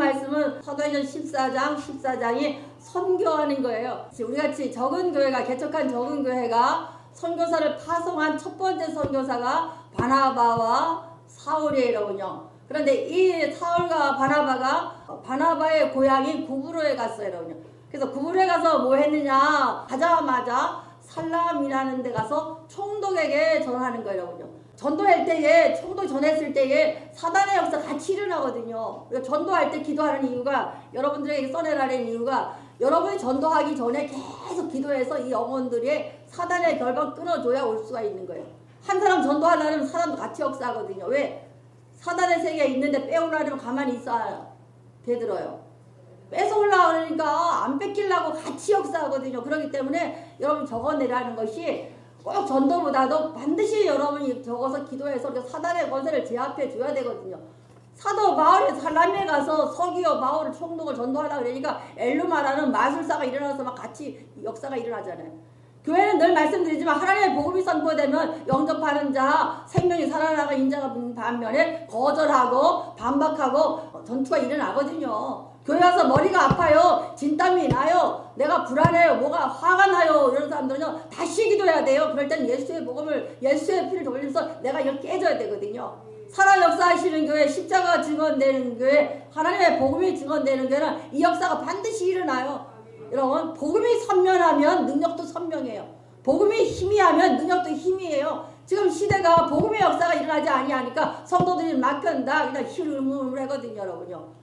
말씀은 사도행전 14장이 선교하는 거예요. 우리 같이 적은 교회가, 개척한 적은 교회가 선교사를 파송한 첫 번째 선교사가 바나바와 사울이에요. 그런데 이 사울과 바나바의 고향이 구브로에 갔어요. 그래서 구브로에 가서 뭐 했느냐, 가자마자 살람이라는 데 가서 총독에게 전하는 거예요. 전도할 때에, 총독 전했을 때에 사단의 역사 같이 일어나거든요. 전도할 때 기도하는 이유가, 여러분들에게 써내라는 이유가, 여러분이 전도하기 전에 계속 기도해서 이 영혼들이 사단의 결박 끊어줘야 올 수가 있는 거예요. 한 사람 전도하려면 사람도 같이 역사하거든요. 왜? 사단의 세계에 있는데 빼오려면 가만히 있어야 되들어요. 뺏어올라 그러니까 안 뺏기려고 같이 역사하거든요. 그렇기 때문에 여러분 적어내라는 것이 꼭 전도보다도 반드시 여러분이 적어서 기도해서 사단의 권세를 제압해 줘야 되거든요. 사도 바울이 살람에 가서 서기어 바울을 총독을 전도하려고 그러니까 엘루마라는 마술사가 일어나서 막 같이 역사가 일어나잖아요. 교회는 늘 말씀드리지만 하나님의 복음이 선포되면 영접하는 자, 생명이 살아나가 인자가 반면에 거절하고 반박하고 전투가 일어나거든요. 교회 와서 머리가 아파요, 진땀이 나요, 내가 불안해요, 뭐가 화가 나요, 이런 사람들은요 다시 기도해야 돼요. 그럴 땐 예수의 복음을, 예수의 피를 돌리면서 내가 이걸 깨져야 되거든요. 살아 역사하시는 교회, 십자가 증언되는 교회, 하나님의 복음이 증언되는 교회는 이 역사가 반드시 일어나요. 여러분, 복음이 선명하면 능력도 선명해요. 복음이 희미하면 능력도 희미해요. 지금 시대가 복음의 역사가 일어나지 아니하니까 성도들이 맡긴다 그냥 흐물흐물 하거든요. 여러분요,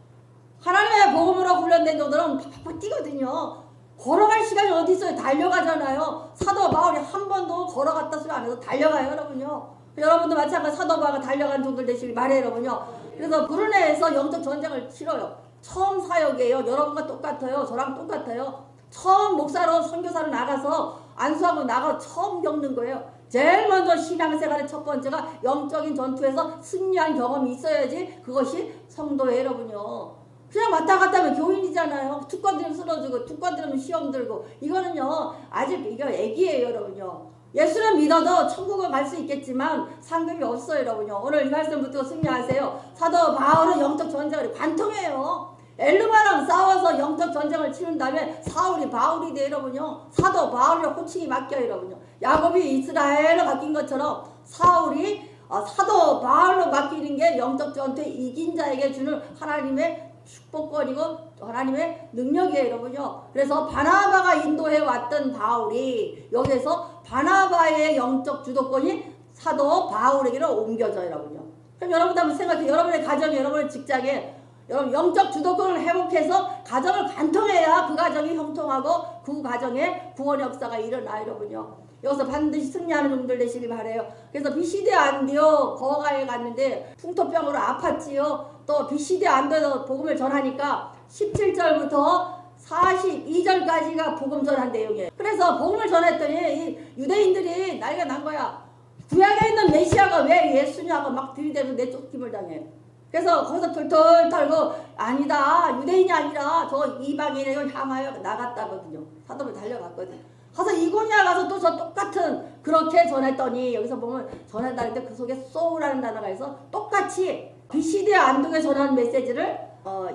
하나님의 복음으로 훈련된 자들은 팍팍 뛰거든요. 걸어갈 시간이 어디 있어요? 달려가잖아요. 사도 바울이 한 번도 걸어갔다 소리 안 해서 달려가요. 여러분요, 여러분도 마찬가지 사도 바울과 달려간 종들 되시길 바래요. 여러분요, 그래서 브루네에서 영적 전쟁을 치러요. 처음 사역이에요. 여러분과 똑같아요. 저랑 똑같아요. 처음 목사로 선교사로 나가서 안수하고 나가서 처음 겪는 거예요. 제일 먼저 신앙생활의 첫 번째가 영적인 전투에서 승리한 경험이 있어야지 그것이 성도예요. 여러분요, 그냥 왔다 갔다 하면 교인이잖아요. 특권 들으면 쓰러지고, 특권 들으면 시험 들고, 이거는요 아직 이거 애기예요. 여러분요, 예수는 믿어도 천국을 갈 수 있겠지만 상급이 없어요. 여러분요, 오늘 이 말씀 붙들고 승리하세요. 사도 바울은 영적 전쟁을 관통해요. 엘루마랑 싸워서 영적 전쟁을 치른 다음에 사울이 바울이 돼. 여러분요, 사도 바울이랑 호칭이 맡겨요. 여러분요, 야곱이 이스라엘로 바뀐 것처럼 사울이 사도 바울로 맡기는 게 영적 전투에 이긴 자에게 주는 하나님의 축복권이고 하나님의 능력이에요. 여러분요, 그래서 바나바가 인도해 왔던 바울이 여기에서 바나바의 영적 주도권이 사도 바울에게로 옮겨져요. 여러분요, 그럼 여러분도 한번 생각해요. 여러분의 가정에, 여러분의 직장에 여러분 영적 주도권을 회복해서 가정을 관통해야 그 가정이 형통하고 그 가정에 구원 역사가 일어나요. 여러분요, 여기서 반드시 승리하는 분들 되시길 바래요. 그래서 비시대 안디오 거가에 갔는데 풍토병으로 아팠지요. 또 비시대 안디오에서 복음을 전하니까 17절부터 42절까지가 복음 전한 내용이에요. 그래서 복음을 전했더니 이 유대인들이 난리가 난 거야. 구약에 있는 메시아가 왜 예수냐고 막 들이대면서 내쫓김을 당해. 그래서 거기서 털털 털고 아니다, 유대인이 아니라 저 이방인을 향하여 나갔다거든요. 사도를 달려갔거든요. 가서 이고니아 가서 또 저 똑같은 그렇게 전했더니 여기서 보면 전한다는 데 그 속에 소우라는 단어가 있어. 똑같이 비시대 안동에 전한 메시지를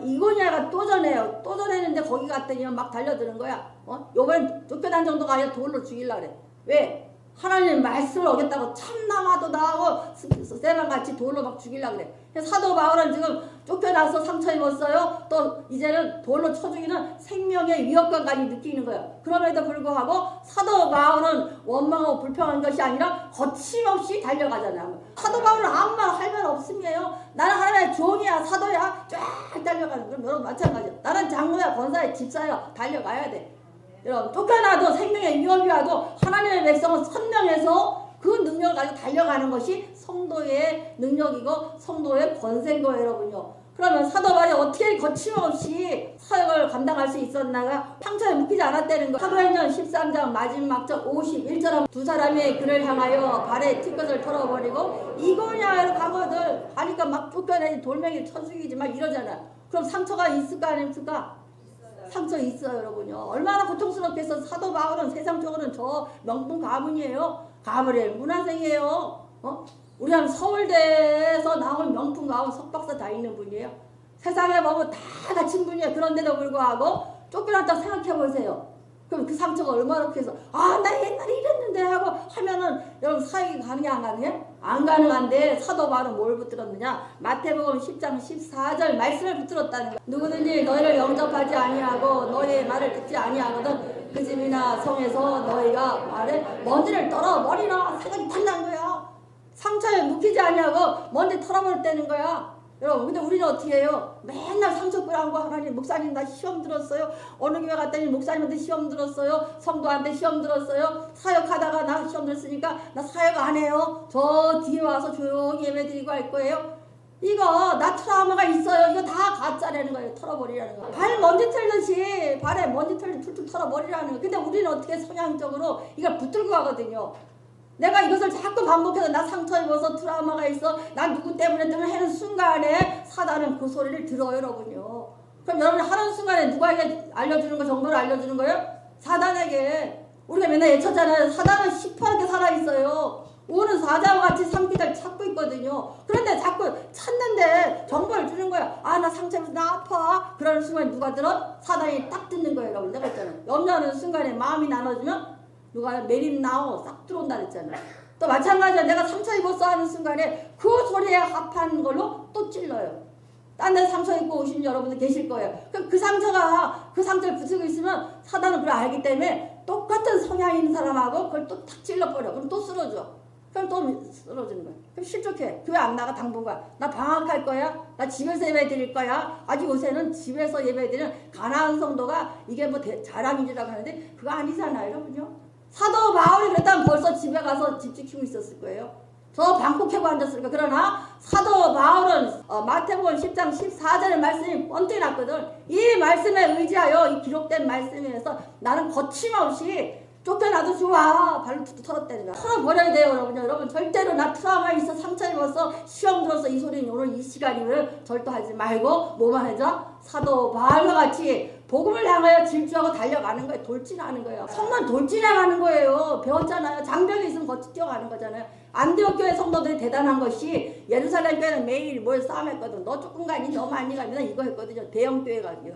이고니아가 또 전해요. 또 전했는데 거기 갔더니 막 달려드는 거야. 요번엔 쫓겨난 정도가 아니라 돌로 죽이려고 그래. 왜? 하나님 말씀을 어겼다고 참나마도 나하고 세만같이 돌로 막 죽이려고 그래. 사도 바울은 지금 쫓겨나서 상처 입었어요. 또 이제는 돌로 쳐 죽이는 생명의 위협감까지 느끼는 거예요. 그럼에도 불구하고 사도 바울은 원망하고 불평한 것이 아니라 거침없이 달려가잖아요. 사도 바울은 아무 말 할 말 없음이에요. 나는 하나님의 종이야, 사도야, 쫙 달려가는. 그럼 여러분 마찬가지야. 나는 장로야, 권사야, 집사야, 달려가야 돼. 여러분, 쫓겨나도 생명의 위협이 와도 하나님의 백성은 선명해서 그 능력을 가지고 달려가는 것이 성도의 능력이고 성도의 권세인 거예요. 여러분요, 그러면 사도 바울이 어떻게 거침없이 사역을 감당할 수 있었나가 상처에 묶이지 않았다는 거예요. 사도행전 13장 마지막 절 51절은 두 사람이 그를 향하여 발에 티끝을 털어버리고 이고니아로 가거든 하니까 막 쫓겨내지 돌멩이를 쳐 죽이지 막 이러잖아. 그럼 상처가 있을까 안 있을까? 상처 있어요. 여러분요, 얼마나 고통스럽겠어. 사도 바울은 세상적으로는 저 명품 가문이에요. 가문의 문화생이에요. 우리 한 서울대에서 나온 명품 가문 석박사 다 있는 분이에요. 세상에 보면 다 다친 분이에요. 그런데도 불구하고 쫓겨났다고 생각해 보세요. 그럼 그 상처가 얼마나 크겠어. 아, 나 옛날에 이랬는데 하고 하면은 여러분 사역이 가능해 안 가능해? 안 가능한데 사도 바울은 뭘 붙들었느냐? 마태복음 10장 14절 말씀을 붙들었다는 거야. 누구든지 너희를 영접하지 아니하고 너희의 말을 듣지 아니하거든 그 집이나 성에서 너희가 말을 먼지를 떨어버리라. 생각이 달란 거야. 상처에 묵히지 아니하고 먼지 털어버렸다는 거야. 여러분, 근데 우리는 어떻게 해요? 맨날 상처 끌어안고 하나님, 목사님 나 시험 들었어요. 어느 교회 갔더니 목사님한테 시험 들었어요. 성도한테 시험 들었어요. 사역하다가 나 시험 들었으니까 나 사역 안 해요. 저 뒤에 와서 조용히 예배 드리고 할 거예요. 이거 나 트라우마가 있어요. 이거 다 가짜라는 거예요. 털어버리라는 거예요. 발 먼지 털듯이 발에 먼지 털듯이 툴툴 털어버리라는 거예요. 근데 우리는 어떻게 성향적으로 이걸 붙들고 가거든요. 내가 이것을 자꾸 반복해서 나 상처 입어서 트라우마가 있어. 난 누구 때문에 하는 순간에 사단은 그 소리를 들어요, 여러분요. 그럼 여러분이 하는 순간에 누구에게 알려주는 거, 정보를 알려주는 거예요? 사단에게. 우리가 맨날 예쳤잖아요. 사단은 시퍼렇게 살아있어요. 오는 사자와 같이 삼키들 찾고 있거든요. 그런데 자꾸 찾는데 정보를 주는 거야. 아, 나 상처 입어서 나 아파. 그러는 순간에 누가 들어? 사단이 딱 듣는 거예요, 여러분. 내가 했잖아요. 염려하는 순간에 마음이 나눠지면 누가 메림 나오 싹 들어온다 그랬잖아. 또 마찬가지로 내가 상처 입었어 하는 순간에 그 소리에 합한 걸로 또 찔러요. 딴 데 상처 입고 오신 여러분들 계실 거예요. 그럼 그 상처를 붙이고 있으면 사단은 그걸 알기 때문에 똑같은 성향 있는 사람하고 그걸 또 탁 찔러버려. 그럼 또 쓰러져. 그럼 또 쓰러지는 거야. 그럼 실족해. 교회 안 나가 당분간. 나 방학할 거야. 나 집에서 예배 드릴 거야. 아직 요새는 집에서 예배 드리는 가난한 성도가 이게 뭐 자랑이라고 하는데 그거 아니잖아요, 여러분요. 사도 바울이 그랬다면 벌써 집에 가서 집 지키고 있었을 거예요. 저 방콕 캐고 앉았을 거예요. 그러나 사도 바울은 마태복음 10장 14절의 말씀이 번뜩이 났거든. 이 말씀에 의지하여 이 기록된 말씀에서 나는 거침없이 쫓겨나도 좋아. 발로 툭툭 털었다는 거야. 털어버려야 돼요, 여러분. 여러분 절대로 나 트라우마 있어, 상처 입었어, 시험 들었어 이 소리는 오늘 이 시간이면 절도하지 말고 뭐만 하자? 사도 바울과 같이 복음을 향하여 질주하고 달려가는 거예요. 돌진하는 거예요. 성만 돌진해가는 거예요. 배웠잖아요. 장벽이 있으면 거치 뛰어가는 거잖아요. 안디옥 교회 성도들이 대단한 것이 예루살렘 교회는 매일 뭘 싸움했거든. 너 조금 가니 너 많이 가니 이거 했거든요. 대형 교회 가기요.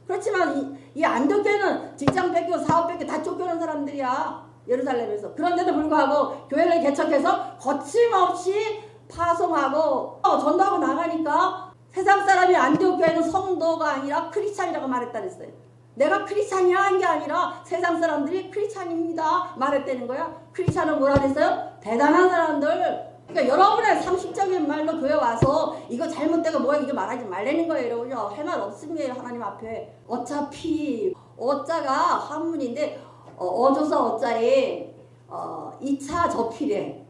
그렇지만 이 안디옥 교회는 직장 뺏기고 사업 뺏기고 다 쫓겨오는 사람들이야. 예루살렘에서. 그런데도 불구하고 교회를 개척해서 거침없이 파송하고 전도하고 나가니까 세상 사람이 안디옥 교회는 성도가 아니라 크리스찬이라고 말했다 그랬어요. 내가 크리스찬이야 한 게 아니라 세상 사람들이 크리스찬입니다 말했다는 거야. 크리스찬은 뭐라 그랬어요? 대단한 사람들. 그러니까 여러분의 상식적인 말로 교회 와서 이거 잘못되고 뭐야 이거 말하지 말라는 거예요, 여러분요. 할 말 없습니다, 하나님 앞에. 어차피 어자가 한문인데 어조사 어자에 2차 접히래.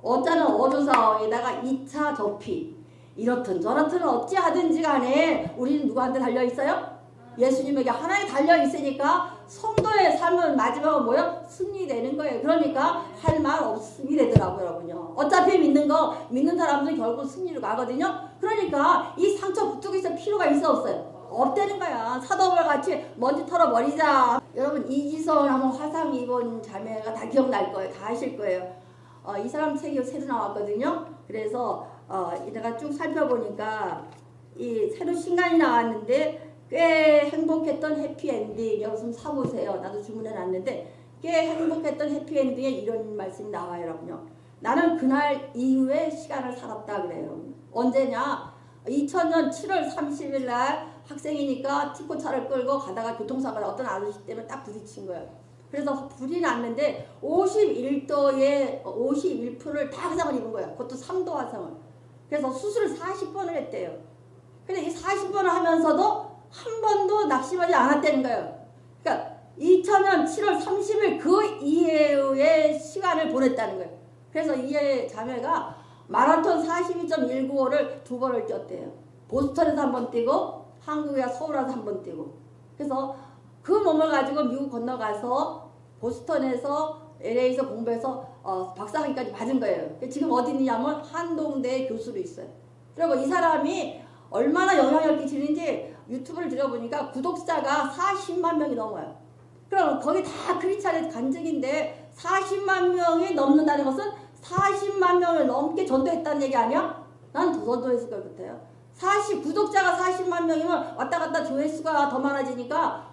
어자는 어조사에다가 2차 접히. 이렇든 저렇든 어찌하든지 간에 우리는 누구한테 달려있어요? 예수님에게 하나에 달려있으니까 성도의 삶은 마지막은 뭐예요? 승리되는 거예요. 그러니까 할 말 없음이 되더라고요, 여러분요. 어차피 믿는 사람들은 결국 승리로 가거든요. 그러니까 이 상처 붙들고 있을 필요가 있어 없어요? 없다는 거야. 사도벌 같이 먼지 털어버리자. 여러분 이지선 한번 화상 입은 자매가 다 기억날 거예요. 다 아실 거예요. 이 사람 책이 새로 나왔거든요. 그래서 내가 쭉 살펴보니까 이 새로 신간이 나왔는데 꽤 행복했던 해피엔딩. 여기 좀 사보세요. 나도 주문해놨는데 꽤 행복했던 해피엔딩에 이런 말씀이 나와요, 여러분요. 나는 그날 이후에 시간을 살았다 그래요. 언제냐? 2000년 7월 30일 날 학생이니까 티코차를 끌고 가다가 교통사고가 어떤 아저씨 때문에 딱 부딪힌 거예요. 그래서 불이 났는데 51도에 51%를 다 화상을 입은 거예요. 그것도 3도 화상을. 그래서 수술을 40번을 했대요. 근데 이 40번을 하면서도 한 번도 낙심하지 않았다는 거예요. 그러니까 2000년 7월 30일 그 이후의 시간을 보냈다는 거예요. 그래서 이 자매가 마라톤 42.195를 2번을 뛰었대요. 보스턴에서 한 번 뛰고 한국에 서울 와서 한 번 뛰고. 그래서 그 몸을 가지고 미국 건너가서 보스턴에서 LA에서 공부해서 박사학위까지 받은 거예요. 지금 어디 있냐면 한동대 교수로 있어요. 그리고 이 사람이 얼마나 영향을 끼치는지 유튜브를 들어보니까 구독자가 40만 명이 넘어요. 그럼 거기 다 크리스찬의 간증인데 40만 명이 넘는다는 것은 40만 명을 넘게 전도했다는 얘기 아니야? 난 더 전도했을 것 같아요. 구독자가 40만 명이면 왔다 갔다 조회수가 더 많아지니까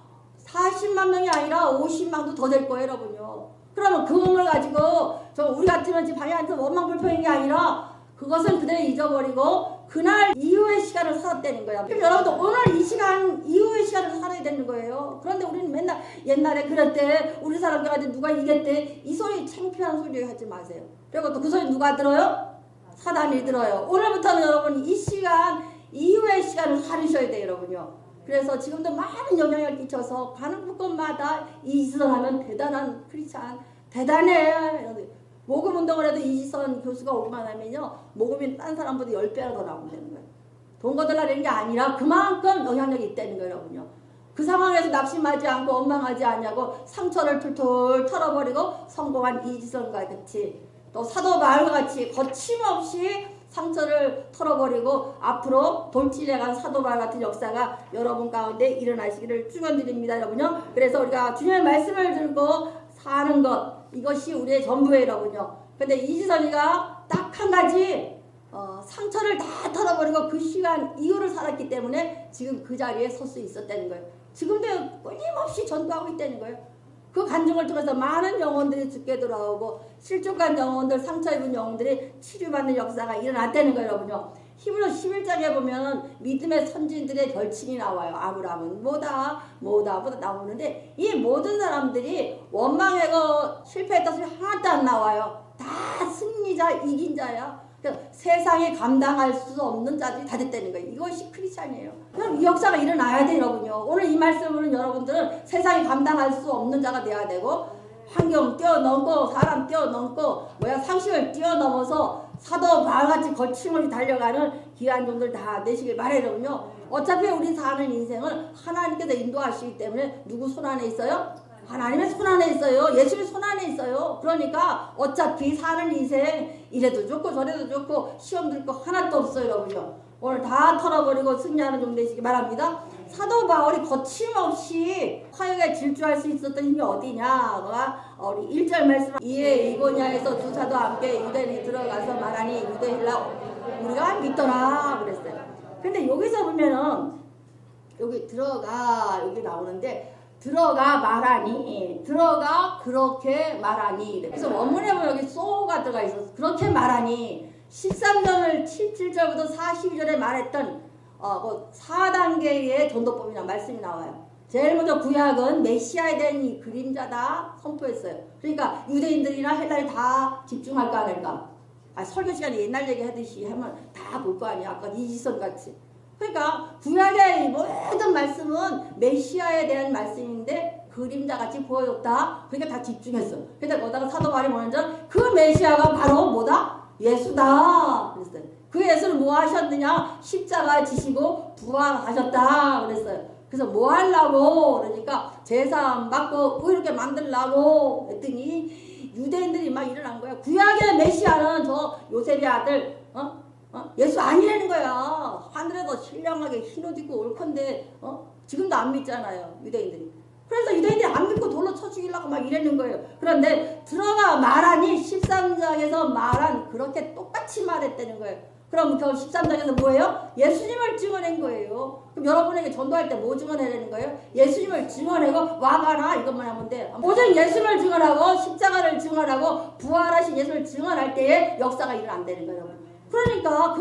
40만 명이 아니라 50만도 더 될 거예요, 여러분요. 그러면 그 음을 가지고 우리 같으면 지금 방해한테 원망불평인 게 아니라 그것은 그대로 잊어버리고 그날 이후의 시간을 살았다는 거야. 그럼 여러분도 오늘 이 시간 이후의 시간을 살아야 되는 거예요. 그런데 우리는 맨날 옛날에 그랬대, 우리 사람들 가지고 누가 이겼대, 이 소리 창피한 소리 하지 마세요. 그리고 또 그 소리 누가 들어요? 사단이 들어요. 오늘부터는 여러분 이 시간 이후의 시간을 살으셔야 돼요, 여러분요. 그래서 지금도 많은 영향을 끼쳐서 가는 곳마다 이지선 하면 대단한 크리스찬, 대단해. 모금 운동을 해도 이지선 교수가 오기만 하면요, 모금이 딴 사람보다 10배나 더 나오면 되는 거예요. 돈 거들라는 게 아니라 그만큼 영향력이 있다는 거예요, 여러분요. 그 상황에서 낙심하지 않고 원망하지 않냐고 상처를 툴툴 털어버리고 성공한 이지선과 같이, 또 사도 바울과 같이 거침없이 상처를 털어버리고 앞으로 돌진해간 사도 바울 같은 역사가 여러분 가운데 일어나시기를 축원드립니다, 여러분요. 그래서 우리가 주님의 말씀을 들고 사는 것, 이것이 우리의 전부예요, 여러분요. 근데 이지선이가 딱 한 가지 상처를 다 털어버리고 그 시간 이후를 살았기 때문에 지금 그 자리에 설 수 있었다는 거예요. 지금도 끊임없이 전도하고 있다는 거예요. 그 간증을 통해서 많은 영혼들이 죽게 돌아오고 실족한 영혼들, 상처 입은 영혼들이 치료받는 역사가 일어났다는 거예요, 여러분요. 히브리서 11장에 보면 믿음의 선진들의 결칭이 나와요. 아브라함은 뭐다 나오는데 이 모든 사람들이 원망하고 실패했다 소리 하나도 안 나와요. 다 승리자, 이긴 자야. 세상에 감당할 수 없는 자들이 다 됐다는 거예요. 이것이 크리스찬이에요. 그럼 이 역사가 일어나야 돼요, 여러분요. 오늘 이 말씀으로는 여러분들은 세상에 감당할 수 없는 자가 돼야 되고, 환경 뛰어넘고 사람 뛰어넘고 상식을 뛰어넘어서 사도 바울같이 거침없이 달려가는 귀한 종들 다 되시길 바라요, 여러분요. 어차피 우리 사는 인생은 하나님께서 인도하시기 때문에 누구 손 안에 있어요? 하나님의 손 안에 있어요. 예수님 손 안에 있어요. 그러니까 어차피 사는 인생 이래도 좋고 저래도 좋고 시험 들 거 하나도 없어요, 여러분요. 오늘 다 털어버리고 승리하는 종 되시기 바랍니다. 사도 바울이 거침없이 화역에 질주할 수 있었던 힘이 어디냐? 우리 1절 말씀, 이에 이고냐에서 두 사도 함께 유대인이 들어가서 말하니 유대인라 우리가 믿더라 그랬어요. 근데 여기서 보면은 여기 여기 나오는데 들어가 말하니, 들어가 그렇게 말하니. 그래서 원문에 보면 여기 소가 들어가 있어서 그렇게 말하니 13절을 17절부터 42절에 말했던 4단계의 전도법이라는 말씀이 나와요. 제일 먼저 구약은 메시아에 대한 이 그림자다 선포했어요. 그러니까 유대인들이나 헬라인 다 집중할까 안 할까? 설교 시간에 옛날 얘기 하듯이 하면 다 볼 거 아니야. 아까 이지선 같이. 그러니까 구약의 모든 말씀은 메시아에 대한 말씀인데 그림자같이 보여줬다. 그러니까 다 집중했어. 근데 거기다가 사도 바울이 뭐냐면 그 메시아가 바로 뭐다? 예수다 그랬어요. 그 예수는 뭐 하셨느냐? 십자가 지시고 부활하셨다 그랬어요. 그래서 뭐 하려고? 그러니까 제사 받고 의롭게 만들려고 했더니 유대인들이 막 일어난 거야. 구약의 메시아는 저 요셉의 아들 예수 아니라는 거야. 하늘에서 신령하게 흰옷 입고 올 건데 지금도 안 믿잖아요, 유대인들이. 그래서 유대인들이 안 믿고 돌로 쳐 죽이려고 막 이러는 거예요. 그런데 들어가 말하니 13장에서 말한 그렇게 똑같이 말했다는 거예요. 그럼 그 13장에서 뭐예요? 예수님을 증언한 거예요. 그럼 여러분에게 전도할 때 뭐 증언해야 거예요? 예수님을 증언하고 와가라 이것만 하면 돼. 오직 예수님을 증언하고 십자가를 증언하고 부활하신 예수를 증언할 때에 역사가 일어난다는 거예요. 그러니까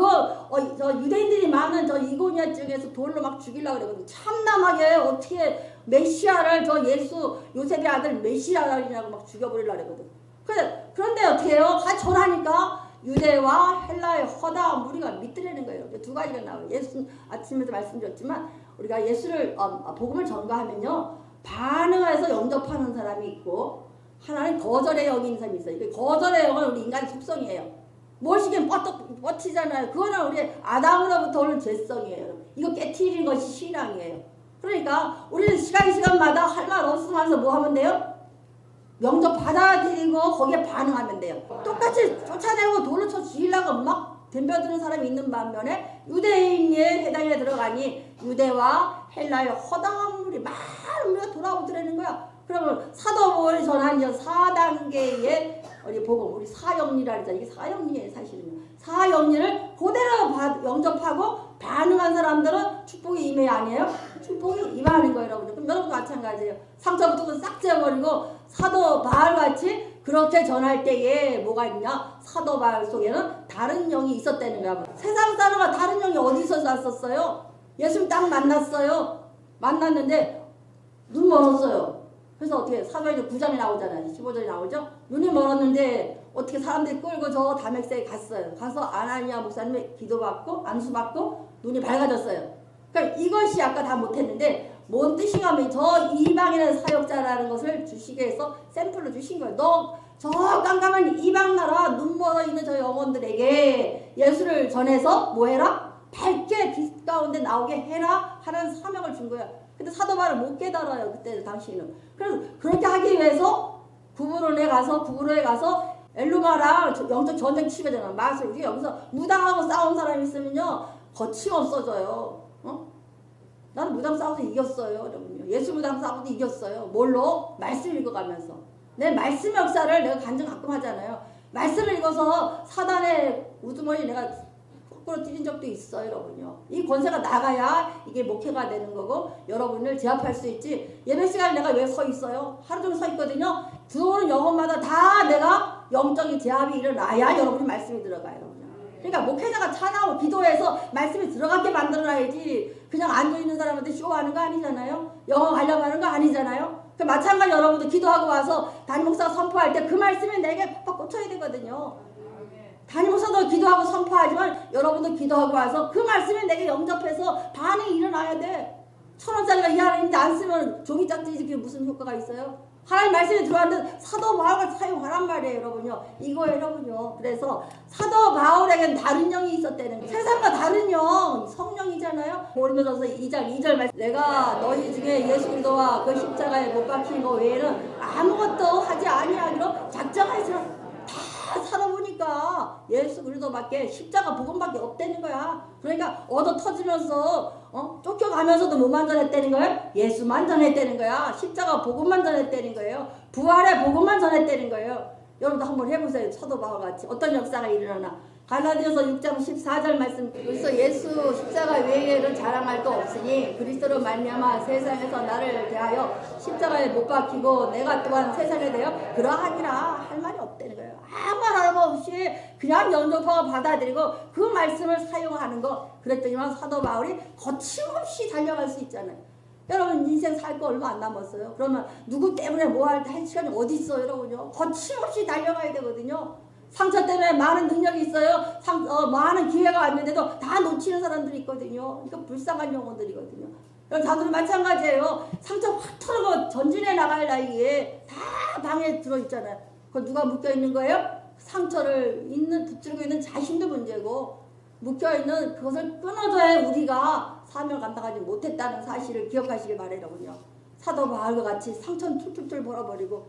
저 유대인들이 많은 저 이고니아 쪽에서 돌로 막 죽이려고 그러거든. 참남하게 어떻게 메시아를 저 예수 요셉의 아들 메시아라고 막 죽여버리려고 그러거든. 그런데 어떻게 해요? 같이 전하니까 유대와 헬라의 허다 무리가 믿더라는 거예요. 두 가지가 나와요. 예수 아침에도 말씀드렸지만 우리가 예수를 복음을 전가하면요 반응해서 영접하는 사람이 있고 하나는 거절에 여기는 사람이 있어요. 거절에 여기는 우리 인간의 속성이에요. 무엇이긴 뻗치잖아요. 그거는 우리 아담으로부터 오는 죄성이에요. 이거 깨트리는 것이 신앙이에요. 그러니까 우리는 시간마다 할 말 없으면 하면서 뭐 하면 돼요? 영접 받아들이고 거기에 반응하면 돼요. 똑같이 쫓아내고 돌로 쳐 죽이려고 막 덤벼드는 사람이 있는 반면에 유대인의 해당에 들어가니 유대와 헬라의 허다한 물이 많은 우리가 돌아오더라는 거야. 그러면 사도 바울이 전한 4단계의 우리 복음, 우리 사형리라 그러잖아요. 이게 사형리예요, 사실은요. 사형리를 그대로 영접하고 반응한 사람들은 축복이 임해 아니에요? 축복이 임하는 거예요, 여러분. 그럼 여러분도 마찬가지예요. 상처부터 싹 째버리고 사도 바울같이 그렇게 전할 때에 뭐가 있냐? 사도 바울 속에는 다른 영이 있었다는 거야. 세상 사람과 다른 영이 어디서 났었어요? 예수님 딱 만났어요. 만났는데 눈 멀었어요. 그래서 어떻게 사도행전 9장에 나오잖아요. 15절에 나오죠. 눈이 멀었는데 어떻게 사람들이 끌고 저 다메섹에 갔어요. 가서 아나니아 목사님의 기도받고 안수받고 눈이 밝아졌어요. 그러니까 이것이 아까 다 못했는데 뭔 뜻인가 하면 저 이방인의 사역자라는 것을 주시기 위해서 샘플로 주신 거예요. 너 저 깜깜한 이방 나라 눈 멀어 있는 저 영혼들에게 예수를 전해서 뭐 해라? 밝게 빛 가운데 나오게 해라 하는 사명을 준 거야. 근데 사도 바울을 못 깨달아요. 그때 당시에는. 그래서 그렇게 하기 위해서 구브로에 가서 엘루마랑 영적 전쟁 치거잖아. 마술. 우리가 여기서 무당하고 싸운 사람이 있으면요 거침없어져요. 나는 무당 싸워서 이겼어요, 여러분요. 예수 무당 싸워도 이겼어요. 뭘로? 말씀 읽어가면서. 내 말씀 역사를 내가 간증 가끔 하잖아요. 말씀을 읽어서 사단의 우두머리 내가 거꾸로 찌른 적도 있어요, 여러분요. 이 권세가 나가야 이게 목회가 되는 거고 여러분을 제압할 수 있지. 예배 시간에 내가 왜 서 있어요? 하루 종일 서 있거든요. 들어오는 영혼마다 다 내가 영적인 제압이 일어나야 여러분이 말씀이 들어가요. 그러니까 목회자가 찬양하고 기도해서 말씀이 들어가게 만들어놔야지 그냥 앉아있는 사람한테 쇼하는 거 아니잖아요. 영어 가려고 하는 거 아니잖아요. 그 마찬가지 여러분도 기도하고 와서 담임 목사가 선포할 때 그 말씀이 내게 팍팍 꽂혀야 되거든요. 담임 목사도 기도하고 선포하지만 여러분도 기도하고 와서 그 말씀이 내게 영접해서 반응이 일어나야 돼. 1,000원짜리가 이 안에 안 쓰면 종이 짝지지 그게 무슨 효과가 있어요? 하나님 말씀이 들어왔는데 사도 바울을 사용하란 말이에요, 여러분요. 이거예요, 여러분요. 그래서 사도 바울에게는 다른 영이 있었다는 거예요. 세상과 다른 영, 성령이잖아요. 고린도전서 2장 2절 말씀. 내가 너희 중에 예수 그리스도와 그 십자가에 못 박힌 거 외에는 아무것도 하지 아니하기로 작정하였으나 다 살아보니까 예수 그리스도밖에 십자가 복음밖에 없다는 거야. 그러니까 얻어 터지면서 쫓겨가면서도 뭐만 전했다는 거예요? 예수만 전했다는 거야. 십자가 복음만 전했다는 거예요. 부활의 복음만 전했다는 거예요. 여러분도 한번 해보세요. 사도 바울같이 어떤 역사가 일어나나. 갈라디아서 6장 14절 말씀. 그래서 예수 십자가 외에는 자랑할 거 없으니 그리스도로 말미암아 세상에서 나를 대하여 십자가에 못 박히고 내가 또한 세상에 대하여 그러하니라 할 말이 없다는 거예요. 아무 말 없이 그냥 영접하고 받아들이고 그 말씀을 사용하는 거. 그랬더니만 사도 바울이 거침없이 달려갈 수 있잖아요. 여러분 인생 살 거 얼마 안 남았어요. 그러면 누구 때문에 뭐 할 시간이 어디 있어요, 여러분요? 거침없이 달려가야 되거든요. 상처 때문에 많은 능력이 있어요. 많은 기회가 왔는데도 다 놓치는 사람들이 있거든요. 그러니까 불쌍한 영혼들이거든요. 여러분 다들 마찬가지예요. 상처 확 털고 전진해 나갈 나이에 다 방에 들어있잖아요. 그거 누가 묶여있는 거예요? 상처를 붙들고 있는 자신도 문제고 묶여있는 그것을 끊어줘야 우리가 사명을 감당하지 못했다는 사실을 기억하시길 바라더군요. 사도 바울과 같이 상처는 툴툴툴 벌어버리고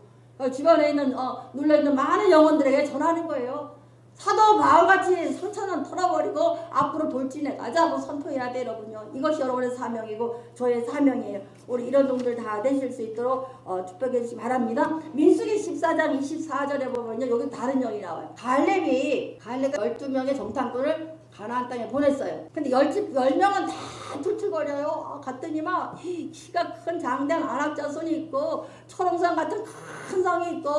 주변에 있는 눌려있는 많은 영혼들에게 전하는 거예요. 사도 바울같이 상처는 털어버리고 앞으로 돌진해 가자고 선포해야 돼, 여러분요. 이것이 여러분의 사명이고 저의 사명이에요. 우리 이런 종들 다 되실 수 있도록 축복해 주시기 바랍니다. 민수기 14장 24절에 보면요, 여기 다른 영이 나와요. 갈렙이 12명의 정탐꾼을 가나안 땅에 보냈어요. 근데 10명은 다 툴툴거려요. 갔더니만 키가 큰 장대한 아낙 자손이 있고 초롱산 같은 큰 성이 있고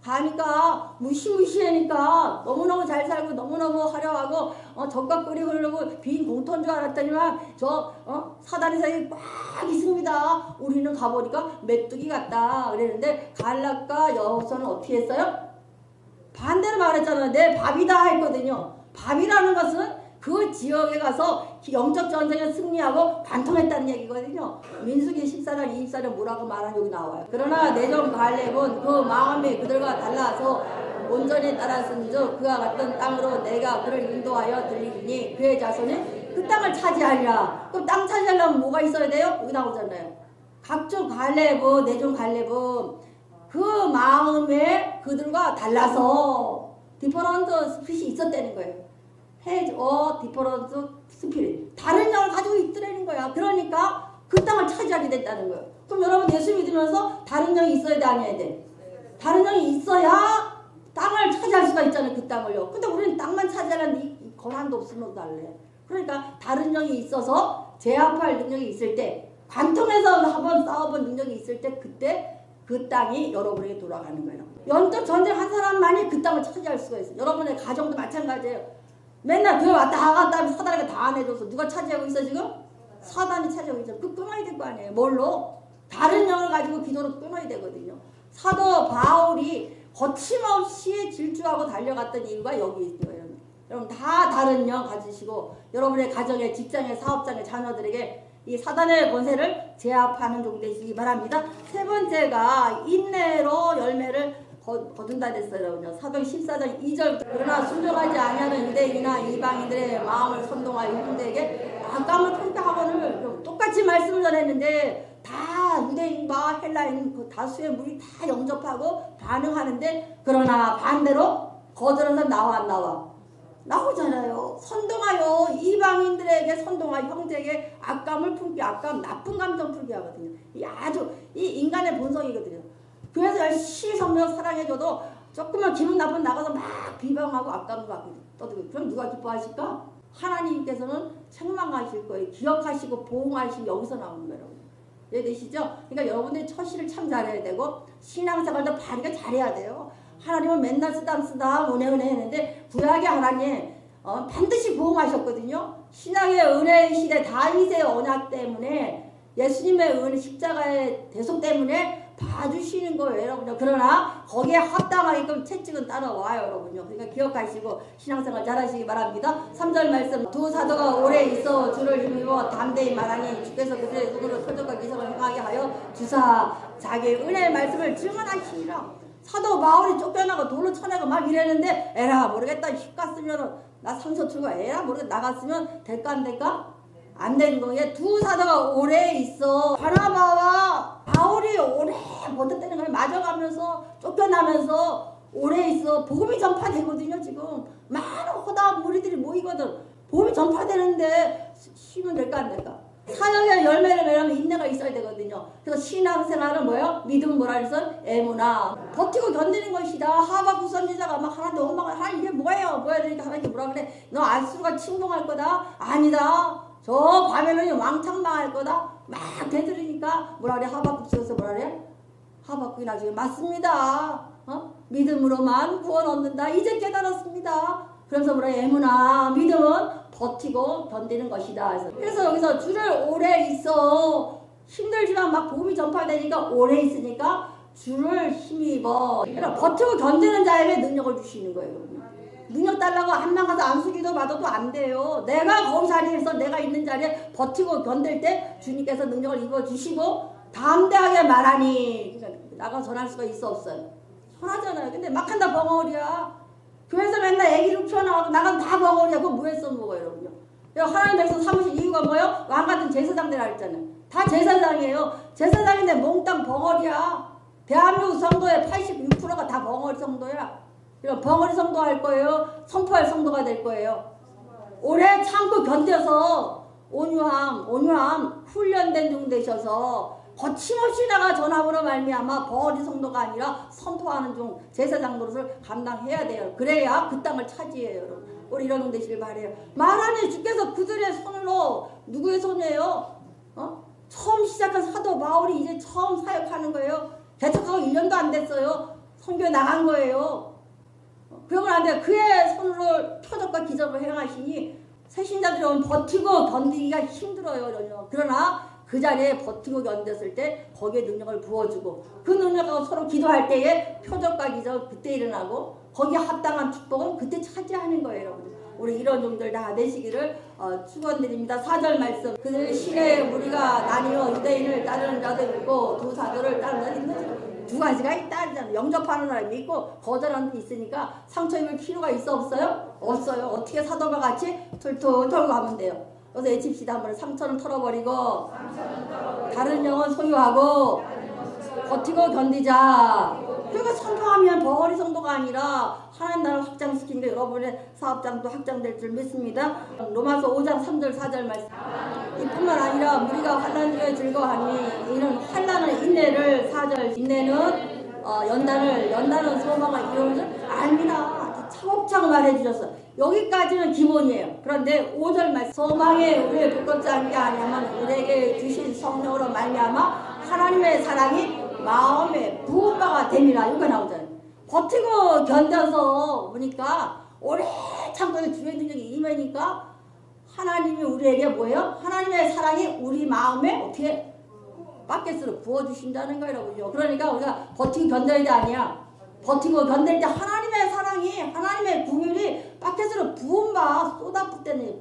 가니까 무시무시하니까 너무너무 잘 살고 너무너무 화려하고 적과 꿀이 흐르고 빈 공터인 줄 알았더니만 사다리 사이에 꽉 있습니다. 우리는 가보니까 메뚜기 같다 그랬는데 갈락과 여호수아는 어떻게 했어요? 반대로 말했잖아요. 내 밥이다 했거든요. 밥이라는 것은 그 지역에 가서 영적 전쟁에 승리하고 관통했다는 얘기거든요. 민수기 14장 24절 뭐라고 말하는 여기 나와요. 그러나 내종 갈렙은 그 마음이 그들과 달라서 온전히 따랐은즉 그가 갔던 땅으로 내가 그를 인도하여 들리니 그의 자손이 그 땅을 차지하리라. 그럼 땅 차지하려면 뭐가 있어야 돼요? 여기 나오잖아요. 각종 갈렙은 내종 갈렙은 그 마음에 그들과 달라서 디퍼런트 스피릿이 있었다는 거예요. has a different spirit. 다른 영을 가지고 있더라는 거야. 그러니까 그 그 땅을 차지하게 됐다는 거예요. 그럼 여러분 예수 믿으면서 다른 영이 있어야 돼, 아니어야 돼? 다른 영이 있어야 땅을 차지할 수가 있잖아요. 그 땅을요. 근데 우리는 땅만 차지하는 이 권한도 없으면 달래. 그러니까 다른 영이 있어서 제압할 능력이 있을 때, 관통해서 한번 싸워본 능력이 있을 때, 그때 그 땅이 여러분에게 돌아가는 거예요. 영적 전쟁한 사람만이 그 땅을 차지할 수가 있어요. 여러분의 가정도 마찬가지예요. 맨날 교회 왔다 갔다 하면 사단에게 다 안 해줘서 누가 차지하고 있어 지금? 사단이 차지하고 있잖아요. 그 끊어야 될 거 아니에요. 뭘로? 다른 영을 가지고 기도로 끊어야 되거든요. 사도 바울이 거침없이 질주하고 달려갔던 이유가 여기 있어요. 여러분 다 다른 영 가지시고 여러분의 가정에, 직장에, 사업장에, 자녀들에게 이 사단의 권세를 제압하는 종 되시기 바랍니다. 세 번째가 인내로 열매를 거둔다 됐어요. 여러분요. 사도행 14장 2절 그러나 순종하지 아니하는 유대인이나 이방인들의 마음을 선동하여 유대에게 악감을 풍파하고는 똑같이 말씀을 전했는데 다 유대인과 헬라인 그 다수의 무리 다 영접하고 반응하는데 그러나 반대로 거절한 사람 나와 안 나와? 나오잖아요. 선동하여 이방인들에게 선동하여 형제에게 악감을 품게 악감 나쁜 감정 풀게 하거든요. 이 아주 이 인간의 본성이거든요. 그래서 열심히 성령 사랑해줘도 조금만 기분 나쁜 나가서 막 비방하고 악감을 받고 떠들고 그럼 누가 기뻐하실까? 하나님께서는 책망하실 거예요. 기억하시고 보응하시면 여기서 나오는 거예요. 이해되시죠? 그러니까 여러분들이 처시를 참 잘해야 되고 신앙생활도 바르게 잘해야 돼요. 하나님은 맨날 쓰담 은혜 했는데 구약의 하나님 반드시 보응하셨거든요. 신약의 은혜의 시대 다윗의 언약 때문에 예수님의 은혜 십자가의 대속 때문에 봐주시는 거예요, 여러분요. 그러나 거기에 합당하게끔 채찍은 따라와요, 여러분요. 그러니까 기억하시고 신앙생활 잘하시기 바랍니다. 3절 말씀 두 사도가 오래 있어 주를 힘입어 담대히 말하니 주께서 그들의 눈으로 표적과 기적을 행하게 하여 주사 자기의 은혜의 말씀을 증언하시니라. 사도 바울이 쫓겨나고 돌로 쳐내고 막 이랬는데 에라 모르겠다 힙 갔으면 나 상처 출고 에라 모르겠다 나갔으면 될까 안 될까? 안 된 거예요. 두 사도가 오래 있어. 바나바와 바울이 오래 버텼다는 걸 맞아가면서 쫓겨나면서 오래 있어. 복음이 전파되거든요. 지금 많은 허다한 무리들이 모이거든. 복음이 전파되는데 쉬면 될까 안 될까? 사역의 열매를 맺으면 인내가 있어야 되거든요. 그래서 신앙생활은 뭐예요? 믿음 뭐라 해서 에무나 버티고 견디는 것이다. 하박국 선지자가 막 하나님 원망을 하나님 이게 뭐예요? 뭐야 되니까 하나님 뭐라 그래? 너 안수가 침공할 거다? 아니다. 저 바벨론이 왕창 망할 거다. 막 대들으니까 뭐라 그래? 하박국서에서 뭐라 그래? 하박국이 나중에 맞습니다. 믿음으로만 구원 얻는다. 이제 깨달았습니다. 그래서 뭐라 에무나 믿음은 버티고 견디는 것이다. 그래서 여기서 주를 오래 있어. 힘들지만 막 복음이 전파되니까 오래 있으니까 주를 힘입어. 그러니까 버티고 견디는 자에게 능력을 주시는 거예요. 능력 달라고 한만 가서 안수기도 받아도 안 돼요. 내가 거기 자리에서 내가 있는 자리에 버티고 견딜 때 주님께서 능력을 입어주시고 담대하게 말하니 그러니까 나가 전할 수가 있어 없어요? 전하잖아요. 근데 막 한다 벙어리야. 교회에서 맨날 애기를 키워나가고 나가면 다 벙어리야. 그거 뭐에 써먹어요 여러분요. 하나님 백성 삼으신 이유가 뭐예요? 왕같은 제사장들 했잖아요. 다 제사장이에요. 제사장인데 몽땅 벙어리야. 대한민국 성도의 86%가 다 벙어리 성도야. 벙어리 성도 할 거예요. 선포할 성도가 될 거예요. 오래 참고 견뎌서 온유함 훈련된 종 되셔서 거침없이 나가 전함으로 말미암아 벙어리 성도가 아니라 선포하는 종 제사장 노릇을 감당해야 돼요. 그래야 그 땅을 차지해요. 여러분. 우리 이런 종 되시길 바래요. 말하니 주께서 그들의 손으로 누구의 손이에요? 처음 시작한 사도 바울이 이제 처음 사역하는 거예요. 개척하고 1년도 안 됐어요. 선교에 나간 거예요. 그러면 안 돼요. 그의 손으로 표적과 기적을 행하시니 새신자들은 버티고 견디기가 힘들어요. 그러나 그 자리에 버티고 견뎠을 때 거기에 능력을 부어주고 그 능력하고 서로 기도할 때에 표적과 기적 그때 일어나고 거기에 합당한 축복은 그때 차지하는 거예요. 여러분. 우리 이런 종들 다 되시기를 축원드립니다. 4절 말씀 그들 시내에 무리가 나뉘어 유대인을 따르는 자들 있고 두 사도를 따르는 자들 있는지 두 가지가 있다. 영접하는 사람이 있고 거절하는 게 있으니까 상처 입을 필요가 있어 없어요? 없어요. 어떻게 사도가 같이 툴툴 털고 가면 돼요. 그래서 외칩시다. 한번 상처는 털어버리고 다른 영은 소유하고 버티고 견디자. 그러니까 선포하면 버리성도가 아니라 하나님 나라를 확장시킨 게 여러분의 사업장도 확장될 줄 믿습니다. 로마서 5장 3절 4절 말씀. 이뿐만 아니라 우리가 환난 중에 즐거워하니 이는 환난은 인내를 4절 인내는 연단은 소망을 이루는 줄 압니다. 차곡차곡 말해주셨어. 여기까지는 기본이에요. 그런데 5절 말씀 소망에 우리의 부끄럽지 않게 하냐면 우리에게 주신 성령으로 말미암아 하나님의 사랑이 마음에 부은 바가 됨이라 이거 나오잖아요. 버티고 견뎌서 보니까 오래 참고 주의 능력이 임하니까 하나님이 우리에게 뭐예요? 하나님의 사랑이 우리 마음에 어떻게 바켓으로 부어주신다는 거예요. 그러니까 우리가 버티고 견뎌야 돼 아니야. 버티고 견딜 때 하나님의 사랑이 하나님의 궁율이 바켓으로 부은 바 쏟아 붓대는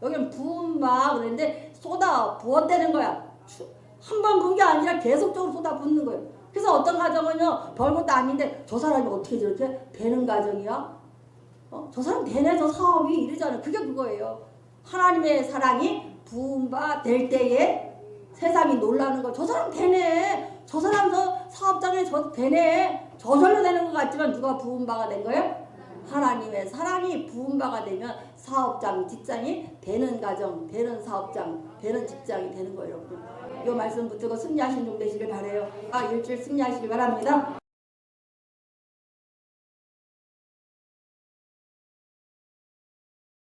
여기는 부은 바 그랬는데 쏟아 부었다는 거야. 한 번 부은 게 아니라 계속적으로 쏟아 붓는 거예요. 그래서 어떤 가정은요 별것도 아닌데 저 사람이 어떻게 저렇게 되는 가정이야? 저 사람 되네 저 사업이 이러잖아요. 그게 그거예요. 하나님의 사랑이 부은 바 될 때에 세상이 놀라는 거. 저 사람 되네. 저 사람 저 사업장에 저 되네. 저절로 되는 것 같지만 누가 부은 바가 된 거예요? 하나님의 사랑이 부은 바가 되면 사업장, 직장이 되는 가정, 되는 사업장, 되는 직장이 되는 거예요, 여러분. 이 말씀 붙들고 승리하신 종 되시길 바라요. 일주일 승리하시길 바랍니다.